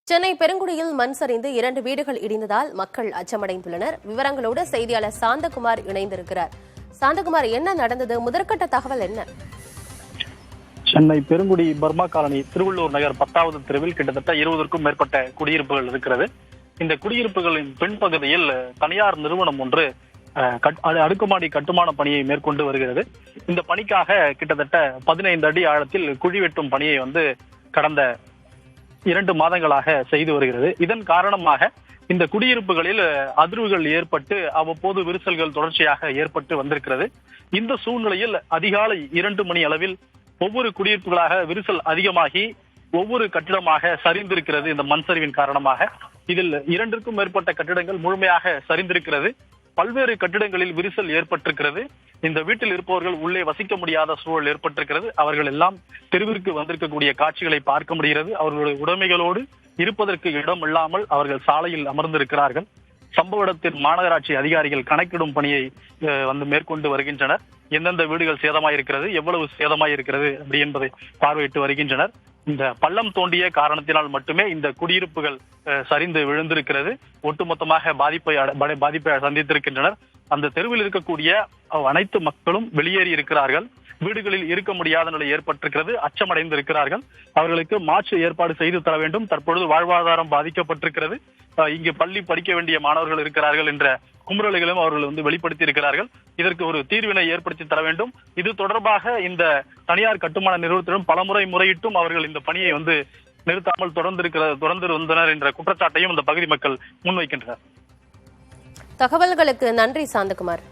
சென்னை பெருங்குடியில் மண் சரிந்து 2 வீடுகள் இடிந்ததால் மக்கள் அச்சமடைந்துள்ளனர். விவரங்களோடு செய்தியாளர் சாந்தகுமார் இணைந்திருக்கிறார். சாந்தகுமார், என்ன நடந்தது? முதற்கட்ட தகவல் என்ன? சென்னை பெருங்குடி பர்மா காலனி திருவள்ளூர் நகர் 10வது தெருவில் கிட்டத்தட்ட 20க்கும் மேற்பட்ட குடியிருப்புகள் இருக்கிறது. இந்த குடியிருப்புகளின் பின்பகுதியில் தனியார் நிறுவனம் ஒன்று அடுக்குமாடி கட்டுமான பணியை மேற்கொண்டு வருகிறது. இந்த பணிக்காக கிட்டத்தட்ட 15 அடி ஆழத்தில் குழி வெட்டும் பணியை கடந்த 2 மாதங்களாக செய்து வருகிறது. இதன் காரணமாக இந்த குடியிருப்புகளில் அதிர்வுகள் ஏற்பட்டு அவ்வப்போது விரிசல்கள் தொடர்ச்சியாக ஏற்பட்டு வந்திருக்கிறது. இந்த சூழ்நிலையில் அதிகாலை 2 மணி அளவில் ஒவ்வொரு குடியிருப்புகளாக விரிசல் அதிகமாகி ஒவ்வொரு கட்டிடமாக சரிந்திருக்கிறது. இந்த மண் சரிவின் காரணமாக இதில் 2க்கும் மேற்பட்ட கட்டிடங்கள் முழுமையாக சரிந்திருக்கிறது. பல்வேறு கட்டிடங்களில் விரிசல் ஏற்பட்டிருக்கிறது. இந்த வீட்டில் இருப்பவர்கள் உள்ளே வசிக்க முடியாத சூழல் ஏற்பட்டிருக்கிறது. அவர்கள் எல்லாம் தெருவிற்கு வந்திருக்கக்கூடிய காட்சிகளை பார்க்க முடிகிறது. அவர்களுடைய உடைமைகளோடு இருப்பதற்கு இடம் இல்லாமல் அவர்கள் சாலையில் அமர்ந்திருக்கிறார்கள். சம்பவ இடத்தில் மாநகராட்சி அதிகாரிகள் கணக்கிடும் பணியை மேற்கொண்டு வருகின்றனர். எந்தெந்த வீடுகள் சேதமாயிருக்கிறது, எவ்வளவு சேதமாயிருக்கிறது அப்படி என்பதை பார்வையிட்டு வருகின்றனர். இந்த பள்ளம் தோண்டிய காரணத்தினால் மட்டுமே இந்த குடியிருப்புகள் சரிந்து விழுந்திருக்கிறது. ஒட்டுமொத்தமாக பாதிப்பை சந்தித்திருக்கின்றனர். அந்த தெருவில் இருக்கக்கூடிய அனைத்து மக்களும் வெளியேறி இருக்கிறார்கள். வீடுகளில் இருக்க முடியாத நிலை ஏற்பட்டிருக்கிறது. அச்சமடைந்து இருக்கிறார்கள். அவர்களுக்கு மாற்று ஏற்பாடு செய்து தர வேண்டும். தற்பொழுது வாழ்வாதாரம் பாதிக்கப்பட்டிருக்கிறது. இங்கு பள்ளி படிக்க வேண்டிய மாணவர்கள் இருக்கிறார்கள் என்ற குமுறல்களும் அவர்கள் வெளிப்படுத்தி இருக்கிறார்கள். இதற்கு ஒரு தீர்வினை ஏற்படுத்தி தர வேண்டும். இது தொடர்பாக இந்த தனியார் கட்டுமான நிறுவனத்திடம் பலமுறை முறையிட்டும் அவர்கள் இந்த பணியை நிறுத்தாமல் தொடர்ந்து வந்தனர் என்ற குற்றச்சாட்டையும் இந்த பகுதி மக்கள் முன்வைக்கின்றனர். தகவல்களுக்கு நன்றி சாந்தகுமார்.